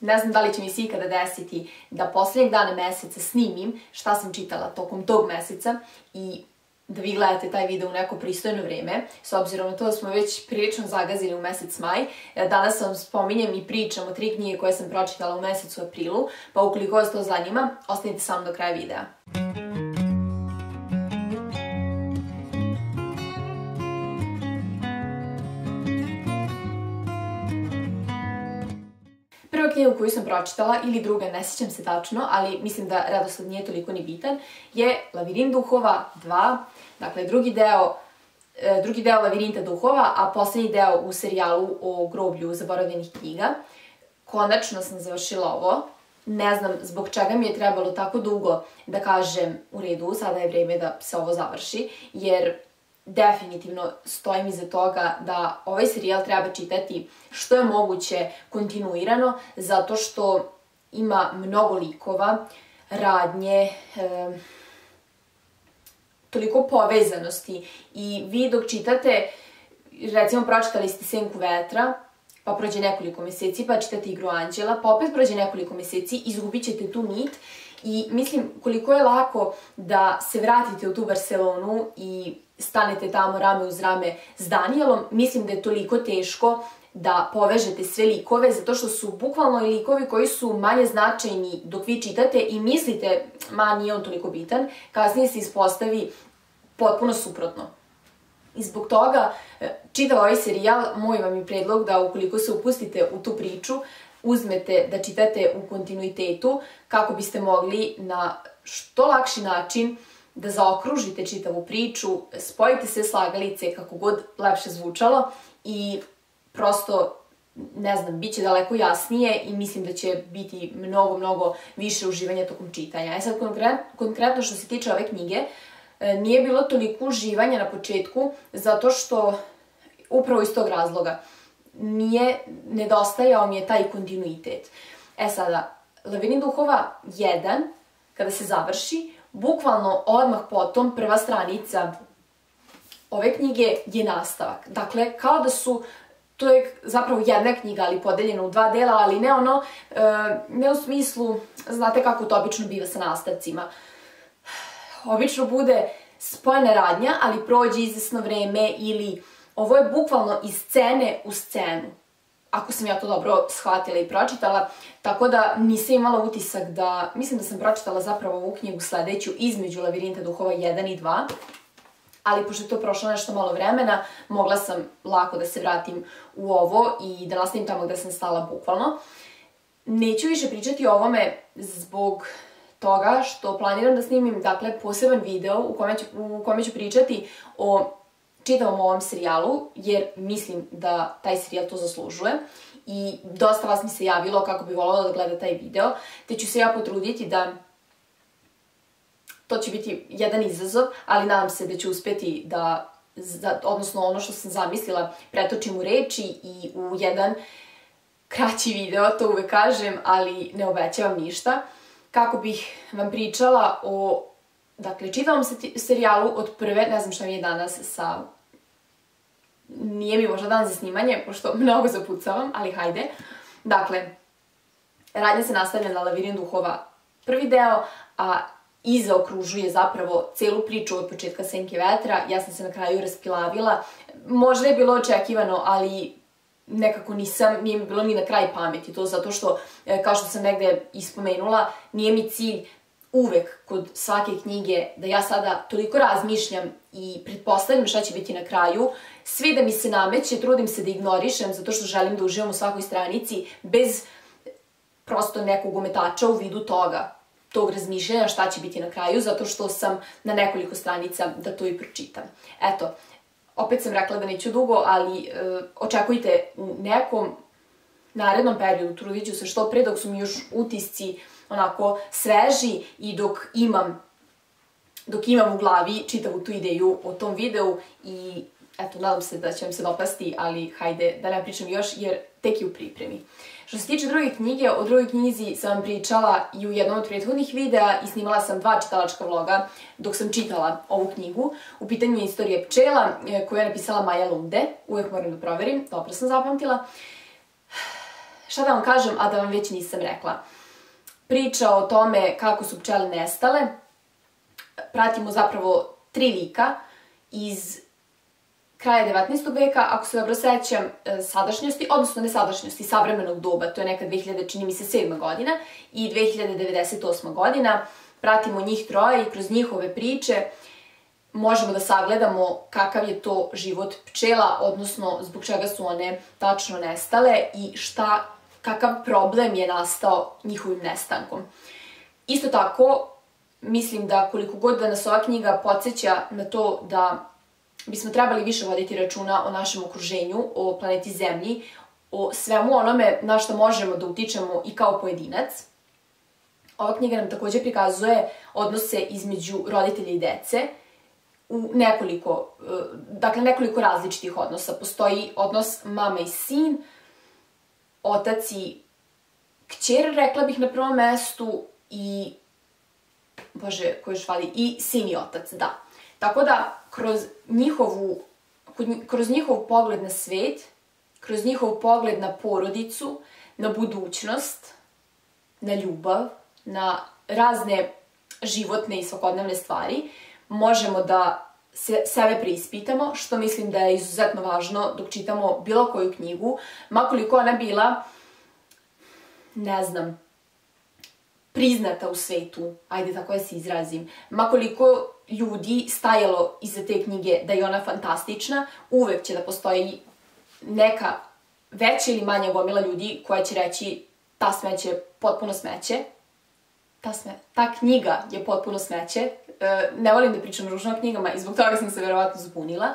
Ne znam da li će mi se ikada desiti da poslednjeg dana meseca snimim šta sam čitala tokom tog meseca i da vi gledate taj video u neko pristojno vreme, s obzirom na to da smo već prilično zagazili u mesec maj. Danas vam spominjem i pričam o 3 knjige koje sam pročitala u mesecu aprilu, pa ukoliko vas to zanima, ostanite sa mnom do kraja videa. Prva knjiga koju sam pročitala, ili druga, ne sjećam se tačno, ali mislim da redosled nije toliko ni bitan, je Lavirint duhova 2, dakle drugi deo Lavirinta duhova, a poslednji deo u serijalu o groblju zaboravljenih knjiga. Konačno sam završila ovo. Ne znam zbog čega mi je trebalo tako dugo da kažem u redu, sada je vreme da se ovo završi, jer definitivno stojim iza toga da ovaj serijal treba čitati što je moguće kontinuirano, zato što ima mnogo likova, radnje, toliko povezanosti i vi dok čitate, recimo pročitali ste Senku vetra, pa prođe nekoliko meseci, pa čitate Igru anđela, pa opet prođe nekoliko meseci, izgubit ćete tu nit i mislim koliko je lako da se vratite u tu Barcelonu i stanete tamo rame uz rame s Danielom, mislim da je toliko teško da povežete sve likove, zato što su bukvalno i likovi koji su manje značajni dok vi čitate i mislite, ma nije on toliko bitan, kasnije se ispostavi potpuno suprotno. I zbog toga, čitav ovaj serijal, moj vam je predlog da ukoliko se upustite u tu priču, uzmete da čitate u kontinuitetu kako biste mogli na što lakši način da zaokružite čitavu priču, spojite sve slagalice kako god lepše zvučalo i prosto, ne znam, bit će daleko jasnije i mislim da će biti mnogo više uživanja tokom čitanja. E sad, konkretno što se tiče ove knjige, nije bilo toliko uživanja na početku, zato što, upravo iz tog razloga, nedostajao mi je taj kontinuitet. E sada, Lavirint duhova 1, kada se završi, bukvalno odmah potom prva stranica ove knjige je nastavak. Dakle, kao da su, to je zapravo jedna knjiga, ali podeljena u 2 dela, ali ne ono, ne u smislu, znate kako to obično biva sa nastavcima. Obično bude spojena radnja, ali prođe izvesno vreme ili ovo je bukvalno iz scene u scenu. Ako sam ja to dobro shvatila i pročitala, tako da nisam imala utisak da, mislim da sam pročitala zapravo ovu knjigu sledeću između Lavirinta duhova 1 i 2, ali pošto je to prošlo nešto malo vremena, mogla sam lako da se vratim u ovo i da nastavim tamo gde sam stala bukvalno. Neću više pričati o ovome zbog toga što planiram da snimim, dakle, poseban video u kome ću pričati o čitavom ovom serijalu, jer mislim da taj serijal to zaslužuje i dosta vas mi se javilo kako bi voljela da gleda taj video, te ću se ja potruditi da to će biti jedan izazov, ali nadam se da ću uspeti da, odnosno ono što sam zamislila, pretočim u reči i u jedan kraći video, to uvek kažem, ali ne obećavam ništa, kako bih vam pričala o, dakle, čitavom serijalu od prve, ne znam šta mi je danas sa, nije mi možda dan za snimanje, pošto mnogo zapucavam, ali hajde. Dakle, radnja se nastavlja na Lavirint duhova prvi deo, a iza okružuje zapravo celu priču od početka Senke vetra. Ja sam se na kraju raspilavila. Možda je bilo očekivano, ali nekako nije mi bilo ni na kraj pameti to, zato što, kao što sam negde ispomenula, nije mi cilj uvek kod svake knjige da ja sada toliko razmišljam i pretpostavljam šta će biti na kraju. Svi da mi se nameće, trudim se da ignorišem zato što želim da uživam u svakoj stranici bez prosto nekog ometača u vidu toga, tog razmišljanja šta će biti na kraju, zato što sam na nekoliko stranica da to i pročitam. Eto, opet sam rekla da neću dugo, ali očekujte u nekom narednom periodu, trudit ću se što pre dok su mi još utisci onako sveži i dok imam u glavi čitavu tu ideju o tom videu i eto, nadam se da će vam se dopasti, ali hajde da ne pričam još jer tek je u pripremi. Što se tiče druge knjige, o drugoj knjizi sam vam pričala i u jednom od prethodnih videa i snimala sam 2 čitalačka vloga dok sam čitala ovu knjigu. U pitanju je Istorija pčela koju je napisala Maja Lunde, uvek moram da proverim, dobro sam zapamtila. šta da vam kažem, a da vam već nisam rekla. Priča o tome kako su pčele nestale. Pratimo zapravo 3 lika iz kraja 19. veka, ako se dobro sećam, sadašnjosti, odnosno ne sadašnjosti, savremenog doba, to je neka 2007. godina i 2098. godina. Pratimo njih troje i kroz njihove priče možemo da sagledamo kakav je to život pčela, odnosno zbog čega su one tačno nestale i kakav problem je nastao njihovim nestankom. Isto tako, mislim da koliko god da nas ova knjiga podsjeća na to da bismo trebali više voditi računa o našem okruženju, o planeti Zemlji, o svemu onome na što možemo da utičemo i kao pojedinac. Ova knjiga nam također prikazuje odnose između roditelja i dece u nekoliko različitih odnosa. Postoji odnos mama i sin, otac i kćer, rekla bih na prvom mestu, i sin i otac, da. Tako da, kroz njihov pogled na svet, kroz njihov pogled na porodicu, na budućnost, na ljubav, na razne životne i svakodnevne stvari, možemo da sebe preispitamo, što mislim da je izuzetno važno dok čitamo bilo koju knjigu, makoliko ona bila, ne znam, priznata u svetu, ajde tako da se izrazim, makoliko ljudi stajalo iza te knjige da je ona fantastična, uvek će da postoji neka veća ili manja gomila ljudi koja će reći ta smeće je potpuno smeće, ta knjiga je potpuno smeće. Ne volim da pričam ružno o knjigama i zbog toga sam se verovatno zbunila.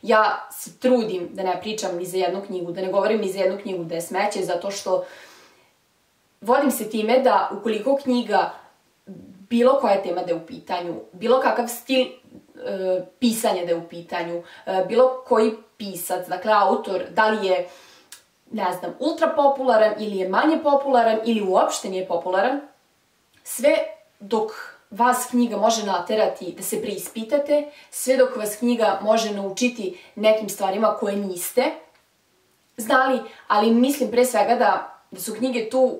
Ja se trudim da ne pričam ni za jednu knjigu, da ne govorim ni za jednu knjigu da je smeće, zato što vodim se time da ukoliko knjiga, bilo koja tema da je u pitanju, bilo kakav stil pisanja da je u pitanju, bilo koji pisac, dakle autor, da li je, ne znam, ultra popularan ili je manje popularan ili uopšte nije popularan, sve dok vas knjiga može naterati da se preispitate, sve dok vas knjiga može naučiti nekim stvarima koje niste znali, ali mislim pre svega da su knjige tu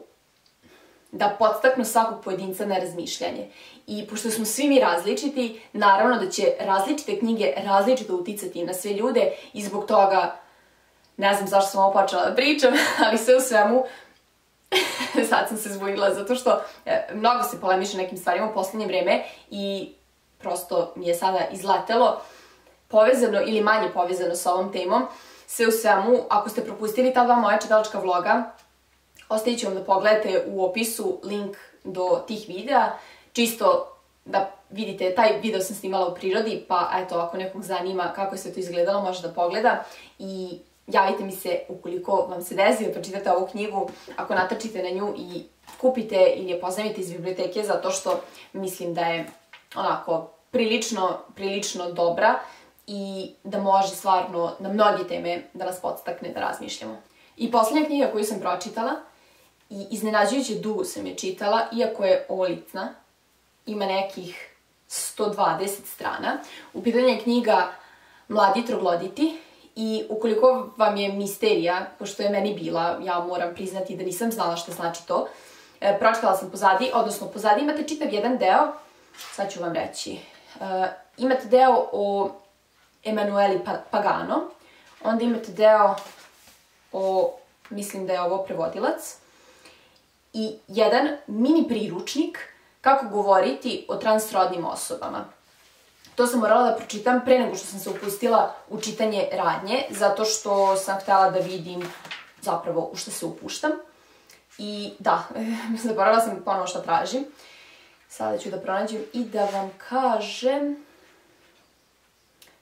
da podstaknu svakog pojedinca na razmišljanje. I pošto smo svi mi različiti, naravno da će različite knjige različito uticati na sve ljude i zbog toga, ne znam zašto sam ovo počela da pričam, ali sve u svemu, sad sam se zbunila zato što mnogo se polemiše nekim stvarima u poslednje vreme i prosto mi je sada izletelo povezano ili manje povezano sa ovom temom. Sve u svemu, ako ste propustili ta 2 moja čitalačka vloga, ostavit ću vam da pogledate u opisu link do tih videa, čisto da vidite, taj video sam snimala u prirodi, pa eto, ako nekog zanima kako je sve to izgledalo, može da pogleda i javite mi se ukoliko vam se desi da pročitate ovu knjigu, ako natačite na nju i kupite ili je pozajmite iz biblioteke, zato što mislim da je onako prilično dobra i da može stvarno na mnoge teme da nas podstakne da razmišljamo. I poslednja knjiga koju sam pročitala, i iznenađujuće dugo sam je čitala, iako je olicna, ima nekih 120 strana. U pitanju je knjiga Mladi trogloditi i ukoliko vam je misterija, pošto je meni bila, ja moram priznati da nisam znala šta znači to, pročitala sam pozadi, odnosno pozadi imate čitav jedan deo, sad ću vam reći, imate deo o Emanueli Pagano, onda imate deo o, mislim da je ovo prevodilac, i jedan mini priručnik kako govoriti o transrodnim osobama. To sam morala da pročitam pre nego što sam se upustila u čitanje radnje, zato što sam htela da vidim zapravo u što se upuštam. I da, zaboravila sam ponovo šta tražim. Sada ću da pronađem i da vam kažem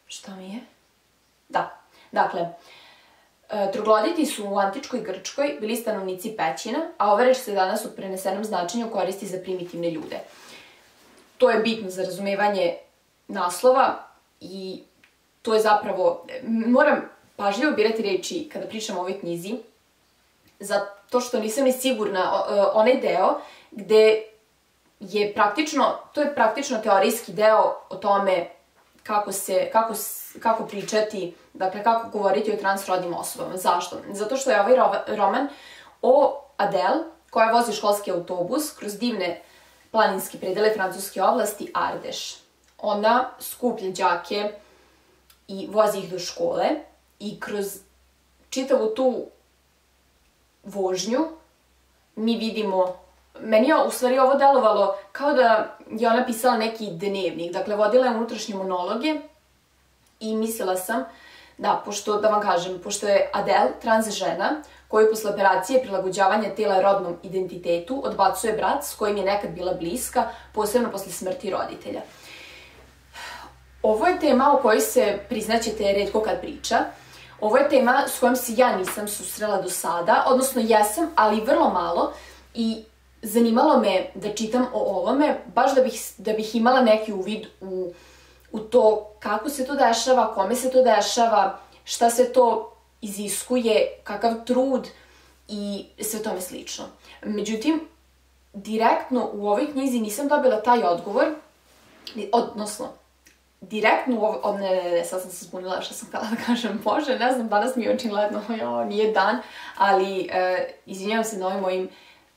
šta mi je. Da, dakle, trogloditi su u antičkoj Grčkoj bili stanovnici pećina, a ova reč se danas u prenesenom značenju koristi za primitivne ljude. To je bitno za razumevanje naslova i to je zapravo, moram pažljivo birati reči kada pričam o ovoj knjizi, zato što nisam ni sigurna onaj deo gde je to je praktično teorijski deo o tome kako pričati, dakle kako govoriti o transrodnim osobama. Zašto? Zato što je ovaj roman o Adele koja vozi školski autobus kroz divne planinske predele francuske oblasti Ardeš. Ona skuplja đake i vozi ih do škole i kroz čitavu tu vožnju mi vidimo, meni je u stvari ovo delovalo kao da je ona pisala neki dnevnik, dakle vodila je unutrašnje monologe i mislila sam da, da vam kažem, pošto je Adele trans žena koju posle operacije prilagođavanja tela rodnom identitetu odbacuje brat s kojim je nekad bila bliska, posebno posle smrti roditelja. Ovo je tema o kojoj se, priznaćete, retko kad priča. Ovo je tema s kojom se ja nisam susrela do sada, odnosno jesam, ali vrlo malo, i zanimalo me da čitam o ovome, baš da bih imala neki uvid u to kako se to dešava, kome se to dešava, šta se to iziskuje, kakav trud i sve tome slično. Međutim, direktno u ovoj knjizi nisam dobila taj odgovor, odnosno, direktno sad sam se zbunila što sam htjela da kažem, Bože, ne znam, danas mi je očigledno, nije dan, ali izvinjavam se na ovim mojim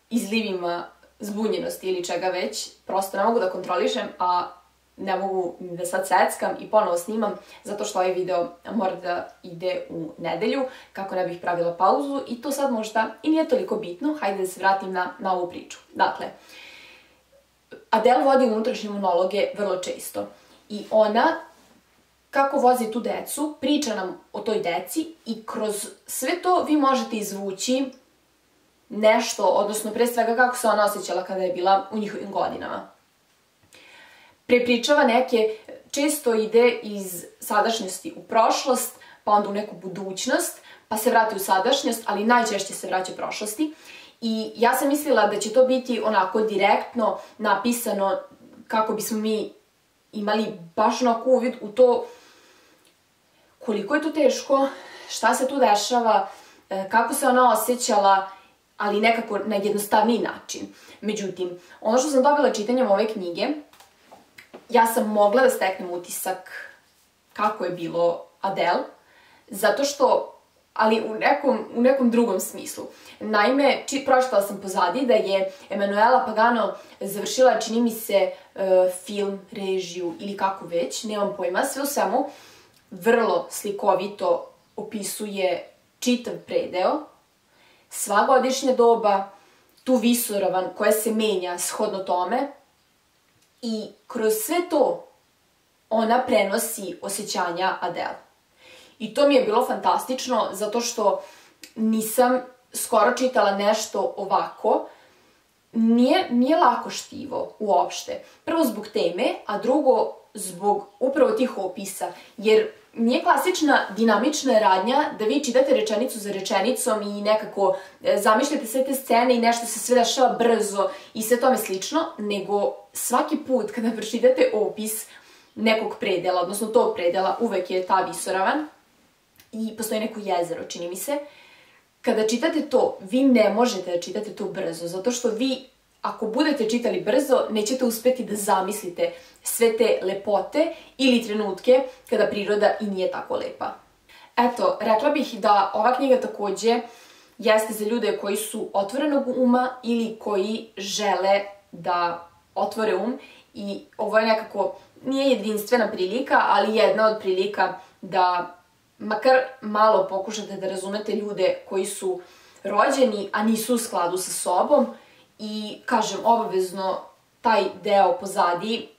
izlivima zbunjenosti ili čega već, prosto ne mogu da kontrolišem, a ne mogu da sad seckam i ponovo snimam, zato što ovaj video mora da ide u nedelju, kako ne bih pravila pauzu, i to sad možda i nije toliko bitno, hajde da se vratim na ovu priču. Dakle, Adele vodi unutrašnje monologe vrlo često i ona, kako vozi tu decu, priča nam o toj deci i kroz sve to vi možete izvući nešto, odnosno pre svega kako se ona osjećala kada je bila u njihovim godinama. Prepričava neke, često ide iz sadašnjosti u prošlost, pa onda u neku budućnost, pa se vrati u sadašnjost, ali najčešće se vraća u prošlosti. I ja sam mislila da će to biti onako direktno napisano kako bismo mi imali baš onako uvid u to koliko je to teško, šta se tu dešava, kako se ona osjećala, ali nekako na jednostavniji način. Međutim, ono što sam dobila čitanjem ove knjige, ja sam mogla da steknem utisak kako je bilo Adele, zato što, ali u nekom drugom smislu. Naime, pročitala sam pozadi da je Emanuela Pagano završila, čini mi se, film, režiju ili kako već, nemam pojma, sve u svemu, vrlo slikovito opisuje čitav predeo, sva godišnja doba, tu visoravan koja se menja shodno tome, i kroz sve to ona prenosi osjećanja Adele. I to mi je bilo fantastično, zato što nisam skoro čitala nešto ovako. Nije lako štivo uopšte. Prvo zbog teme, a drugo zbog upravo tih opisa. Jer nije klasična dinamična radnja da vi čitate rečenicu za rečenicom i nekako zamišljate sve te scene i nešto se sve dešava brzo i sve tome slično, nego svaki put kada pročitate opis nekog predela, odnosno tog predela, uvek je ta visoravan i postoji neko jezero, čini mi se. Kada čitate to, vi ne možete da čitate to brzo, zato što vi, ako budete čitali brzo, nećete uspeti da zamislite sve te lepote ili trenutke kada priroda i nije tako lepa. Eto, rekla bih da ova knjiga takođe jeste za ljude koji su otvorenog uma ili koji žele da otvore um, i ovo je nekako, nije jedinstvena prilika, ali jedna od prilika da makar malo pokušate da razumete ljude koji su rođeni, a nisu u skladu sa sobom. I, kažem, obavezno taj deo pozadi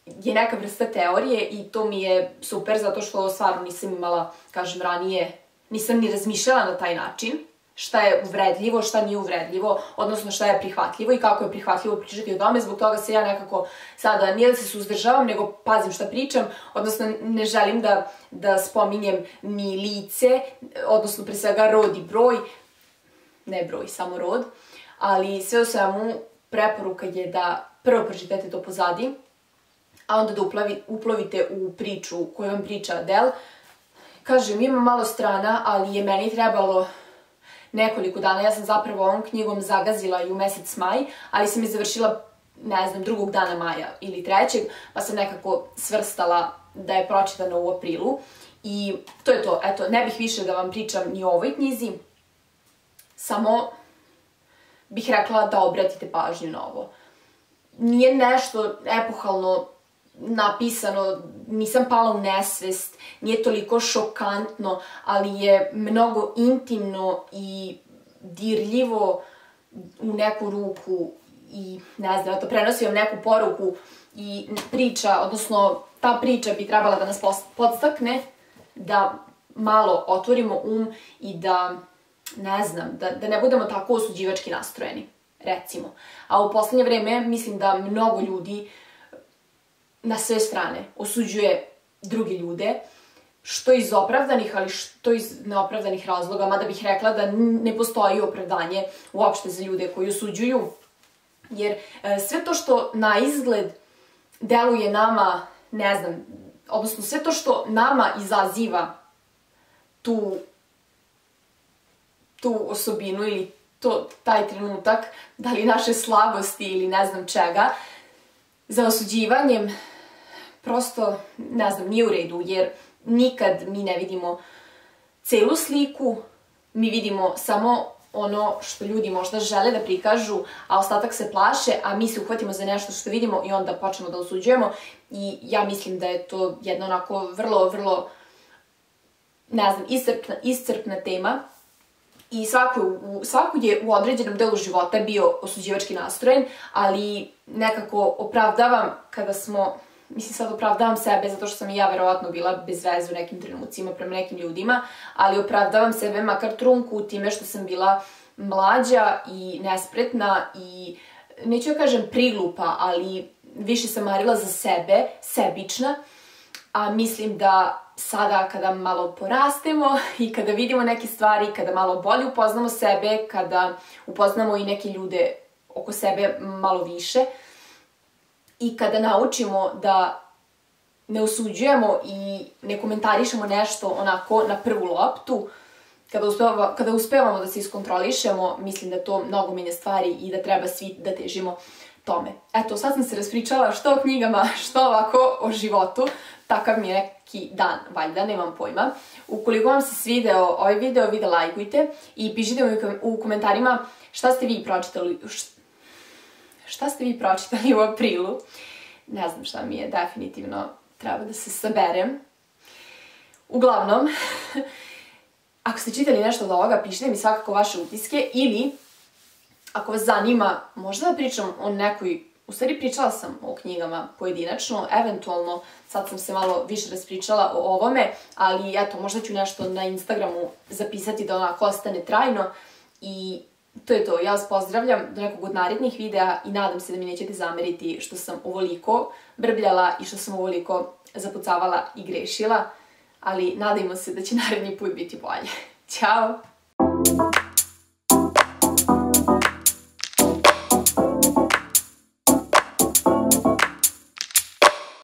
je neka vrsta teorije i to mi je super, zato što stvarno nisam imala, kažem, ranije, nisam ni razmišljala na taj način šta je uvredljivo, šta nije uvredljivo, odnosno šta je prihvatljivo i kako je prihvatljivo pričati o tome. Zbog toga se ja nekako sada, nije da se suzdržavam, nego pazim šta pričam, odnosno ne želim da spominjem ni lice, odnosno pre svega rod i broj, ne broj, samo rod, ali sve u svemu preporuka je da prvo pročitate to pozadi, a onda da uplovite u priču koju vam priča Adele. Kažem, ima malo strana, ali je meni trebalo nekoliko dana. Ja sam zapravo ovom knjigom zagazila i u mesec maj, ali sam je završila, ne znam, 2. dana maja ili 3. pa sam nekako svrstala da je pročitana u aprilu. I to je to. Eto, ne bih više da vam pričam ni o ovoj knjizi, samo bih rekla da obratite pažnju na ovo. Nije nešto epohalno napisano, nisam pala u nesvest, nije toliko šokantno, ali je mnogo intimno i dirljivo u neku ruku i ne znam, to prenosi vam neku poruku i priča, odnosno ta priča bi trebala da nas podstakne da malo otvorimo i da, ne znam, da ne budemo tako osuđivački nastrojeni, recimo. A u poslednje vreme mislim da mnogo ljudi na sve strane osuđuje druge ljude, što iz opravdanih, ali što iz neopravdanih razloga, mada bih rekla da ne postoji opravdanje uopšte za ljude koji osuđuju, jer sve to što na izgled deluje nama, ne znam, odnosno sve to što nama izaziva tu osobinu ili taj trenutak, da li naše slabosti ili ne znam čega, za osuđivanjem prosto, ne znam, nije u redu, jer nikad mi ne vidimo celu sliku, mi vidimo samo ono što ljudi možda žele da prikažu, a ostatak se plaše, a mi se uhvatimo za nešto što vidimo i onda počnemo da osuđujemo. I ja mislim da je to jedna onako vrlo, ne znam, iscrpna tema. I svako je u određenom delu života bio osuđivački nastrojen, ali nekako opravdavam kada smo, mislim sad opravdavam sebe zato što sam i ja verovatno bila bez veze u nekim trenucima prema nekim ljudima, ali opravdavam sebe makar trunku time što sam bila mlađa i nespretna i neću da kažem priglupa, ali više sam marila za sebe, sebična, a mislim da sada kada malo porastemo i kada vidimo neke stvari, kada malo bolje upoznamo sebe, kada upoznamo i neke ljude oko sebe malo više i kada naučimo da ne osuđujemo i ne komentarišemo nešto onako na prvu loptu, kada uspevamo da se iskontrolišemo, mislim da to mnogo menja stvari i da treba svi da težimo tome. Eto, sad sam se raspričala što o knjigama, što ovako o životu. Takav mi je neki dan, valjda, nemam pojma. Ukoliko vam se svideo ovaj video, vi da lajkujte i pišite mi u komentarima šta ste vi pročitali u aprilu. Ne znam šta mi je, definitivno treba da se saberem. Uglavnom, ako ste čitali nešto od ovoga, pišite mi svakako vaše utiske ili ako vas zanima, možda da pričam o nekoj, u stvari pričala sam o knjigama pojedinačno, eventualno sad sam se malo više raspričala o ovome, ali eto, možda ću nešto na Instagramu zapisati da onako ostane trajno i to je to. Ja vas pozdravljam do nekog od narednih videa i nadam se da mi nećete zameriti što sam ovoliko brbljala i što sam ovoliko zapucavala i grešila, ali nadajmo se da će naredni put biti bolje. Ćao!